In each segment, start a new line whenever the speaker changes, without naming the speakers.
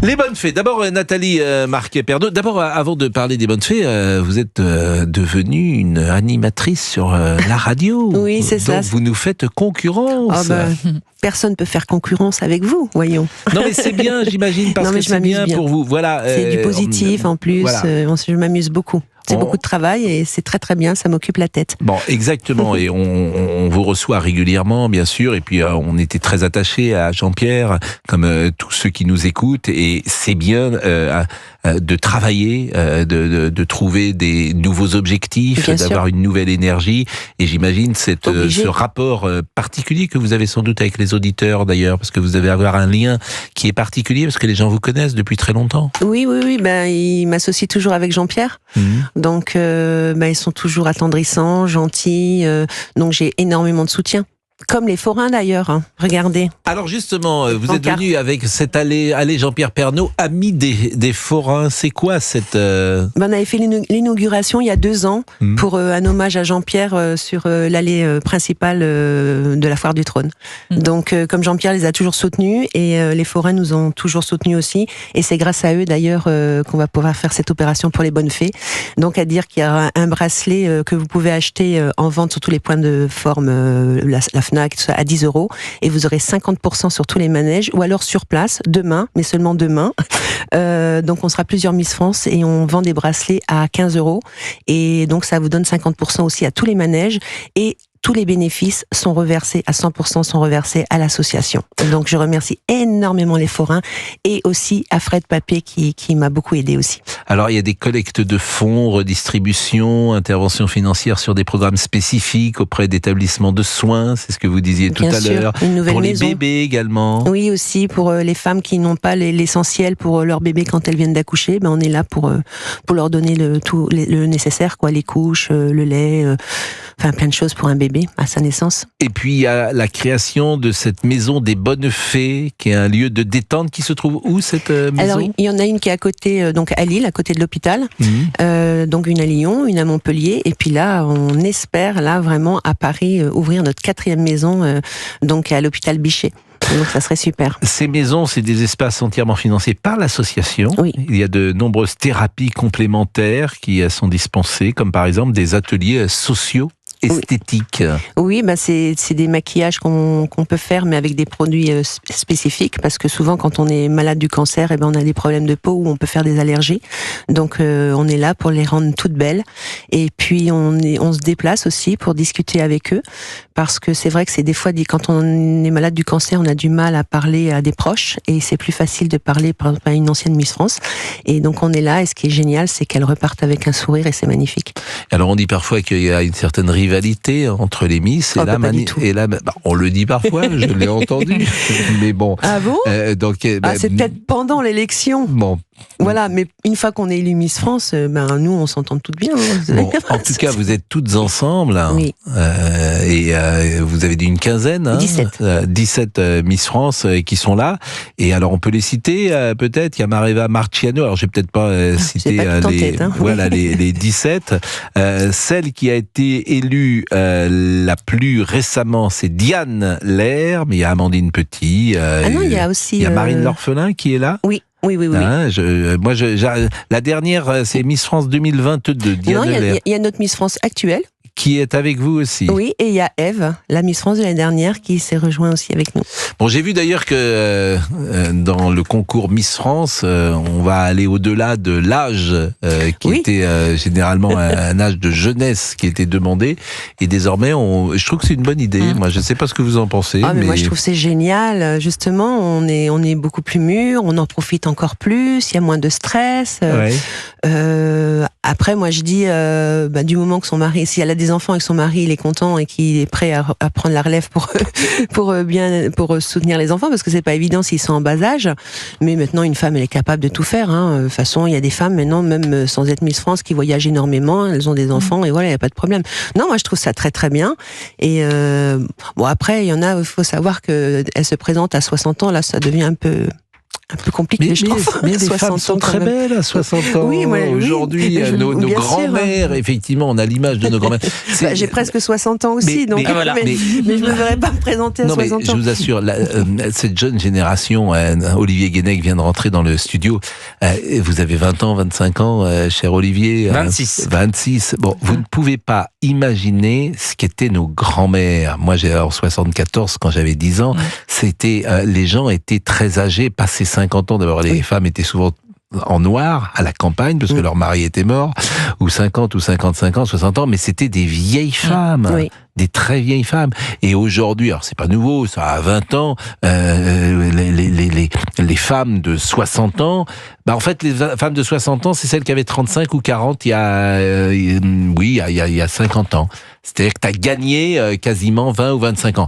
Les bonnes fées. D'abord, Nathalie Marquet-Perdot. D'abord, avant de parler des bonnes fées, vous êtes devenue une animatrice sur la radio.
Oui, c'est ça.
Donc, vous nous faites concurrence.
Personne ne peut faire concurrence avec vous, voyons.
Non, mais c'est bien, j'imagine, parce que c'est bien pour vous. Voilà.
C'est du positif, en plus. Voilà. Je m'amuse beaucoup. C'est beaucoup de travail et c'est très très bien, ça m'occupe la tête.
Bon, exactement, et on vous reçoit régulièrement, bien sûr, et puis on était très attachés à Jean-Pierre, comme tous ceux qui nous écoutent, et c'est bien de travailler, de trouver des nouveaux objectifs, d'avoir une nouvelle énergie, et j'imagine ce rapport particulier que vous avez sans doute avec les auditeurs d'ailleurs, parce que vous devez avoir un lien qui est particulier, parce que les gens vous connaissent depuis très longtemps.
Oui, ils m'associent toujours avec Jean-Pierre. Donc, ils sont toujours attendrissants, gentils. Donc, j'ai énormément de soutien. Comme les forains d'ailleurs, hein. Regardez.
Alors justement, vous êtes venu avec cette allée Jean-Pierre Pernaut, ami des forains. C'est quoi cette...
On avait fait l'inauguration il y a 2 ans pour un hommage à Jean-Pierre sur l'allée principale de la Foire du Trône. Donc comme Jean-Pierre les a toujours soutenus et les forains nous ont toujours soutenus aussi. Et c'est grâce à eux d'ailleurs qu'on va pouvoir faire cette opération pour les bonnes fées. Donc à dire qu'il y aura un bracelet que vous pouvez acheter en vente sur tous les points de forme, la Fnac, tout ça, à 10 €, et vous aurez 50% sur tous les manèges, ou alors sur place, demain, mais seulement demain. Donc on sera plusieurs Miss France et on vend des bracelets à 15 €, et donc ça vous donne 50% aussi à tous les manèges, et tous les bénéfices sont reversés, à 100% sont reversés à l'association. Donc je remercie énormément les forains et aussi à Fred Papé qui m'a beaucoup aidé aussi.
Alors il y a des collectes de fonds, redistribution, intervention financière sur des programmes spécifiques auprès d'établissements de soins, c'est ce que vous disiez tout à l'heure. Pour les bébés également.
Oui, aussi pour les femmes qui n'ont pas l'essentiel pour leur bébé quand elles viennent d'accoucher, on est là pour leur donner le nécessaire, quoi, les couches, le lait, plein de choses pour un bébé à sa naissance.
Et puis il y a la création de cette maison des bonnes fées, qui est un lieu de détente qui se trouve où, cette maison?
Alors il y en a une qui est à côté, donc à Lille, à côté de l'hôpital, donc une à Lyon, une à Montpellier, et puis là on espère vraiment à Paris ouvrir notre 4e maison, donc à l'hôpital Bichet. Donc ça serait super.
Ces maisons, c'est des espaces entièrement financés par l'association.
Oui.
Il y a de nombreuses thérapies complémentaires qui sont dispensées, comme par exemple des ateliers sociaux esthétique.
Oui, c'est des maquillages qu'on peut faire, mais avec des produits spécifiques, parce que souvent quand on est malade du cancer, on a des problèmes de peau où on peut faire des allergies. Donc on est là pour les rendre toutes belles. Et puis on se déplace aussi pour discuter avec eux, parce que c'est vrai que c'est des fois, quand on est malade du cancer, on a du mal à parler à des proches, et c'est plus facile de parler par exemple à une ancienne Miss France. Et donc on est là, et ce qui est génial, c'est qu'elles repartent avec un sourire, et c'est magnifique.
Alors on dit parfois qu'il y a une certaine rivalité entre les Miss, et là, on le dit parfois, je l'ai entendu, mais bon.
Ah bon? C'est peut-être pendant l'élection.
Bon.
Voilà, mais une fois qu'on est élu Miss France, nous on s'entend toutes bien.
Bon, en tout cas, vous êtes toutes ensemble,
oui.
Et vous avez dit une quinzaine, 17 Miss France qui sont là. Et alors on peut les citer, peut-être. Il y a Mareva Marciano. Alors je vais peut-être pas citer les 17. Celle qui a été élue la plus récemment, c'est Diane Lair, mais il y a Amandine Petit.
Il y a aussi.
Il y a Marine L'Orphelin qui est là.
Oui. Oui.
La dernière, c'est Miss France 2022, Diane Lair.
Il y a notre Miss France actuelle.
Qui est avec vous aussi.
Oui, et il y a Eve, la Miss France de l'année dernière, qui s'est rejointe aussi avec nous.
Bon, j'ai vu d'ailleurs que dans le concours Miss France, on va aller au-delà de l'âge qui était généralement un âge de jeunesse qui était demandé. Et désormais, je trouve que c'est une bonne idée. Moi, je ne sais pas ce que vous en pensez.
Mais moi, je trouve que c'est génial. Justement, on est beaucoup plus mûrs, on en profite encore plus, il y a moins de stress. Après, moi, je dis, du moment que son mari, si elle a des enfants et que son mari il est content et qu'il est prêt à prendre la relève pour soutenir les enfants, parce que c'est pas évident s'ils sont en bas âge. Mais maintenant, une femme, elle est capable de tout faire. De toute façon, il y a des femmes maintenant, même sans être Miss France, qui voyagent énormément. Elles ont des enfants et voilà, il y a pas de problème. Non, moi, je trouve ça très très bien. Et après, il y en a, il faut savoir que elles se présentent à 60 ans. Là, ça devient un peu un peu compliqué, je trouve.
Mais les femmes sont très belles à 60 ans.
Oui,
aujourd'hui, nos grands-mères, effectivement, on a l'image de nos grands-mères.
J'ai presque 60 ans aussi, mais je ne me verrais pas me présenter à 60 ans.
Je vous assure, cette jeune génération, Olivier Guénec vient de rentrer dans le studio. Vous avez 20 ans, 25 ans, cher Olivier.
26.
26. Bon, vous ne pouvez pas imaginer ce qu'étaient nos grands-mères. Moi, en 74, quand j'avais 10 ans, les gens étaient très âgés, passés 50 ans. D'abord, les femmes étaient souvent en noir, à la campagne, parce que leur mari était mort, ou 50 ou 55 ans, 60 ans, mais c'était des vieilles femmes. Oui. Des très vieilles femmes. Et aujourd'hui, alors c'est pas nouveau, ça a 20 ans, les femmes de 60 ans, en fait, les femmes de 60 ans, c'est celles qui avaient 35 ou 40 il y a 50 ans. C'est-à-dire que tu as gagné quasiment 20 ou 25 ans.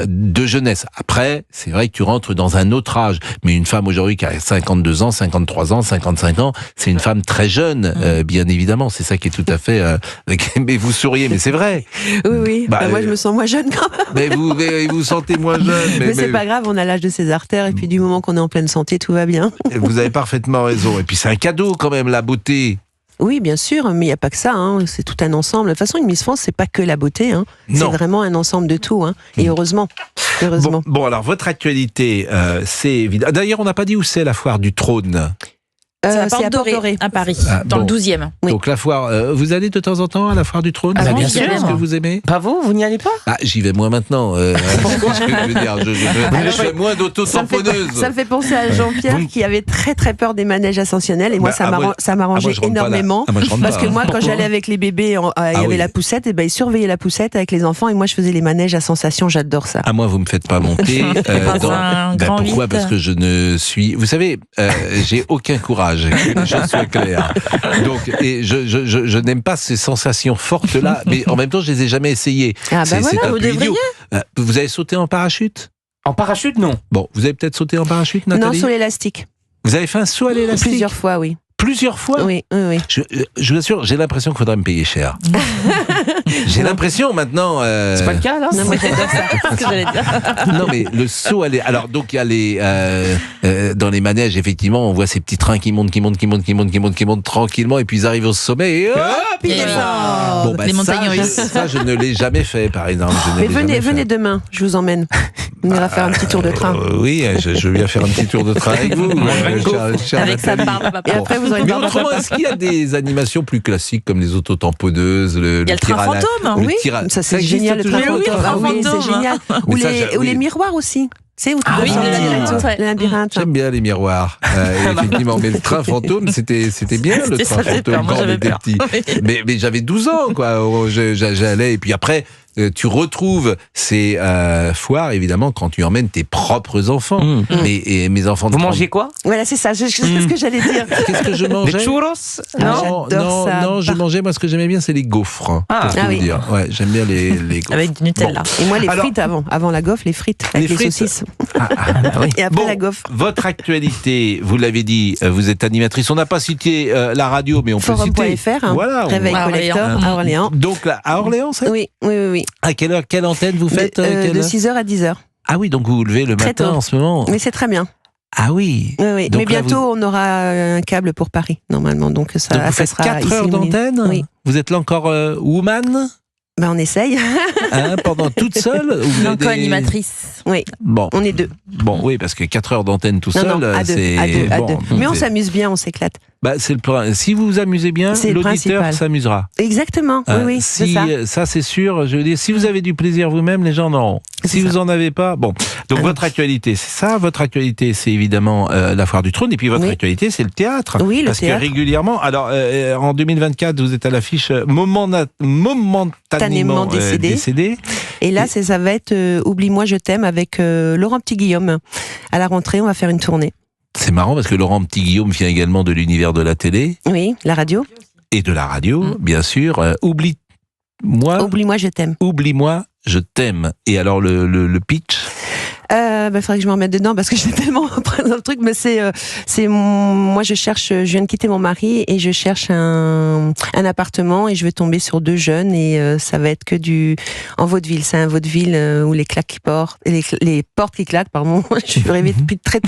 De jeunesse. Après, c'est vrai que tu rentres dans un autre âge. Mais une femme aujourd'hui qui a 52 ans, 53 ans, 55 ans, c'est une femme très jeune, bien évidemment. C'est ça qui est tout à fait... mais vous souriez, mais c'est vrai.
Oui. Moi, je me sens moins jeune quand même.
Mais vous sentez moins jeune.
Mais c'est pas grave, on a l'âge de ses artères. Et puis du moment qu'on est en pleine santé, tout va bien.
Vous avez parfaitement raison. Et puis c'est un cadeau quand même, la beauté.
Oui, bien sûr, mais il n'y a pas que ça, c'est tout un ensemble. De toute façon, une Miss France, c'est pas que la beauté, c'est vraiment un ensemble de tout, et heureusement.
Bon, alors, votre actualité, c'est évident. D'ailleurs, on n'a pas dit où c'est la foire du trône.
C'est à Porte-Dorée, à Paris, dans le 12e.
Oui. Donc la foire, vous allez de temps en temps à la foire du trône?
Bien sûr.
Est-ce que vous aimez?
Pas vous n'y allez pas?
J'y vais moins maintenant. Je fais moins d'auto-tamponneuse.
Ça me fait penser à Jean-Pierre qui avait très très peur des manèges ascensionnels, et moi ça m'arrangeait énormément. Parce que moi, quand j'allais avec les bébés, il y avait la poussette, et ils surveillaient la poussette avec les enfants, et moi je faisais les manèges à sensation, j'adore ça.
Moi, vous me faites pas monter. Pourquoi? Parce que je ne suis... Vous savez, j'ai aucun courage. Que les choses soient claires. Donc, et je n'aime pas ces sensations fortes-là, mais en même temps, je les ai jamais essayées.
Vous devriez.
Vous avez sauté en parachute?
En parachute, non.
Bon, vous avez peut-être sauté en parachute, Nathalie?
Non, sur l'élastique.
Vous avez fait un saut à l'élastique?
Plusieurs fois, oui.
Plusieurs fois?
Oui.
Je vous assure, j'ai l'impression qu'il faudrait me payer cher. J'ai l'impression maintenant...
C'est pas le cas, là?
Non, moi j'adore ça. C'est ce que j'allais dire.
Non, mais le saut... Alors, donc, il y a dans les manèges, effectivement, on voit ces petits trains qui montent tranquillement, et puis ils arrivent au sommet, et hop,
ils descendent.
Les montagnes russes.
Ça, je ne l'ai jamais fait, par exemple.
Mais venez demain, je vous emmène. On ira faire un petit tour de train.
Oui, je viens faire un petit tour de train avec vous.
Avec sa barbe.
Et après, vous aurez une barbe.
Autrement, est-ce qu'il y a des animations plus classiques comme les autotamponneuses,
il y a le train fantôme.
Oui, ça c'est génial, le train fantôme. Oui, c'est génial. Ou les miroirs aussi. C'est où le labyrinthe.
J'aime bien les miroirs. Effectivement, mais le train fantôme, c'était bien le train fantôme quand on était petit. Mais j'avais 12 ans, quoi. J'allais, et puis après, tu retrouves ces foires, évidemment, quand tu emmènes tes propres enfants. Et mes enfants...
Vous mangez quoi?
Voilà, c'est ça, c'est ce que j'allais dire.
Qu'est-ce que je mangeais?
Des churros?
Non, je mangeais, moi, ce que j'aimais bien, c'est les gaufres.
Oui.
Dire. Ouais, j'aime bien les gaufres.
Avec du Nutella.
Et moi, les frites avant la gaufre, les frites avec les saucisses. Et après la gaufre.
Votre actualité, vous l'avez dit, vous êtes animatrice. On n'a pas cité la radio, mais on peut citer...
Forum.fr,
voilà,
Réveil Collector à Orléans.
Donc là, à Orléans, ça?
Oui.
À quelle heure, quelle antenne vous faites?
De 6h à 10h.
Ah oui, donc vous vous levez le matin en ce moment.
Mais c'est très bien.
Ah oui.
Donc mais bientôt, on aura un câble pour Paris, normalement. Donc ça
vous faites
sera
4 heures d'antenne?
Oui.
Vous êtes là encore woman?
On essaye.
Pendant toute seule?
Co-animatrice.
Oui.
Bon.
On est 2.
Bon, oui, parce que 4 heures d'antenne tout seul,
c'est... À deux. Mais on s'amuse bien, on s'éclate.
C'est le problème. Si vous vous amusez bien, l'auditeur s'amusera.
Exactement, oui, c'est ça.
Ça, c'est sûr. Je veux dire, si vous avez du plaisir vous-même, les gens en auront. Si vous en avez pas, bon. Donc, votre actualité, c'est ça. Votre actualité, c'est évidemment la foire du trône. Et puis, votre actualité, c'est le théâtre.
Oui,
parce que régulièrement, alors, en 2024, vous êtes à l'affiche momentanément décédé.
Et là, ça va être Oublie-moi, je t'aime avec Laurent Petit-Guillaume. À la rentrée, on va faire une tournée.
C'est marrant parce que Laurent Petit-Guillaume vient également de l'univers de la télé.
Oui, la radio.
Et de la radio, bien sûr. Oublie-moi,
je t'aime.
Oublie-moi, je t'aime. Et alors le pitch?
Faudrait que je me remette dedans parce que j'étais tellement prise dans le truc. Mais moi je viens de quitter mon mari et je cherche un appartement et je vais tomber sur 2 jeunes et ça va être que en vaudeville. C'est un vaudeville où les portes qui claquent, pardon. Je suis réveillée depuis très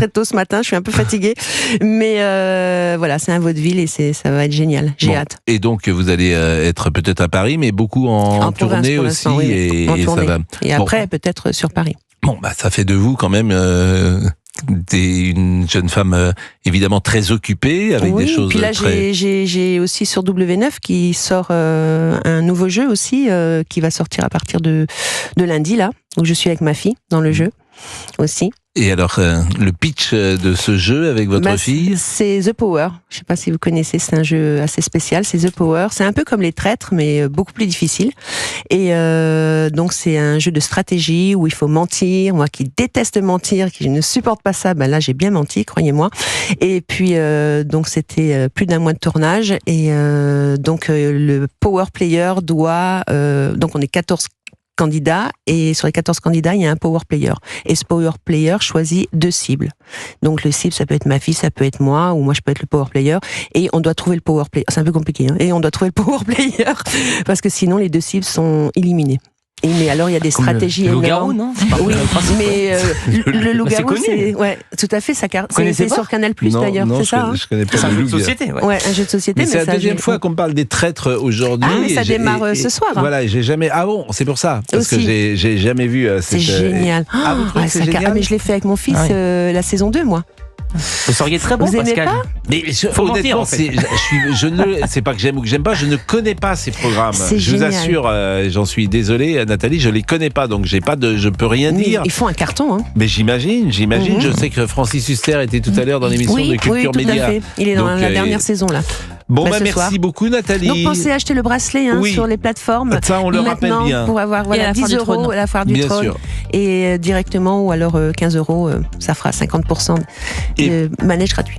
tôt ce matin. Je suis un peu fatiguée, mais voilà, c'est un vaudeville et ça va être génial. J'ai hâte.
Et donc vous allez être peut-être à Paris, mais beaucoup en tournée aussi,
oui,
et
tournée.
ça va.
Et après peut-être sur Paris.
Bon, ça fait de vous quand même une jeune femme évidemment très occupée avec des choses.
Puis là, j'ai aussi sur W9 qui sort un nouveau jeu aussi qui va sortir à partir de lundi là, où je suis avec ma fille dans le jeu aussi.
Et alors, le pitch de ce jeu avec votre fille ?
C'est The Power. Je sais pas si vous connaissez, c'est un jeu assez spécial. C'est The Power. C'est un peu comme les traîtres, mais beaucoup plus difficile. Et donc, c'est un jeu de stratégie où il faut mentir. Moi qui déteste mentir, qui ne supporte pas ça, là, j'ai bien menti, croyez-moi. Et puis, donc, c'était plus d'1 mois de tournage. Et donc, le Power Player doit... donc, on est 14 candidats et sur les 14 candidats il y a un power player et ce power player choisit 2 cibles. Donc le cible ça peut être ma fille, ça peut être moi ou moi je peux être le power player et on doit trouver le power player. C'est un peu compliqué et on doit trouver le power player parce que sinon les 2 cibles sont éliminées. Mais alors il y a des stratégies
énormes.
Le loup-garou,
non?
Oui, mais le loup-garou c'est tout à fait c'est sur Canal+ d'ailleurs, c'est ça.
Je connais pas.
C'est un jeu de société.
Ouais, un jeu de société.
Mais c'est la deuxième fois qu'on parle des traîtres aujourd'hui.
Ah, mais ça démarre ce soir.
Voilà, j'ai jamais. Ah bon, c'est pour ça parce que j'ai jamais vu.
C'est génial.
C'est génial.
Mais je l'ai fait avec mon fils la saison 2 moi.
Vous seriez très bon,
vous
Pascal.
Pas
mais honnêtement, c'est pas que j'aime ou que j'aime pas, je ne connais pas ces programmes. Je vous assure, j'en suis désolé, Nathalie, je les connais pas, donc je peux rien dire.
Ils font un carton, hein.
Mais j'imagine. Je sais que Francis Huster était tout à l'heure dans l'émission de Culture Média.
Oui, tout à fait. Il est dans la dernière saison là.
Bon, merci beaucoup, Nathalie.
Donc, pensez à acheter le bracelet sur les plateformes.
Ça, on le rappelle bien.
Pour avoir 10 euros à la foire du trône. Et directement, ou alors 15 euros, ça fera 50% de manège gratuit.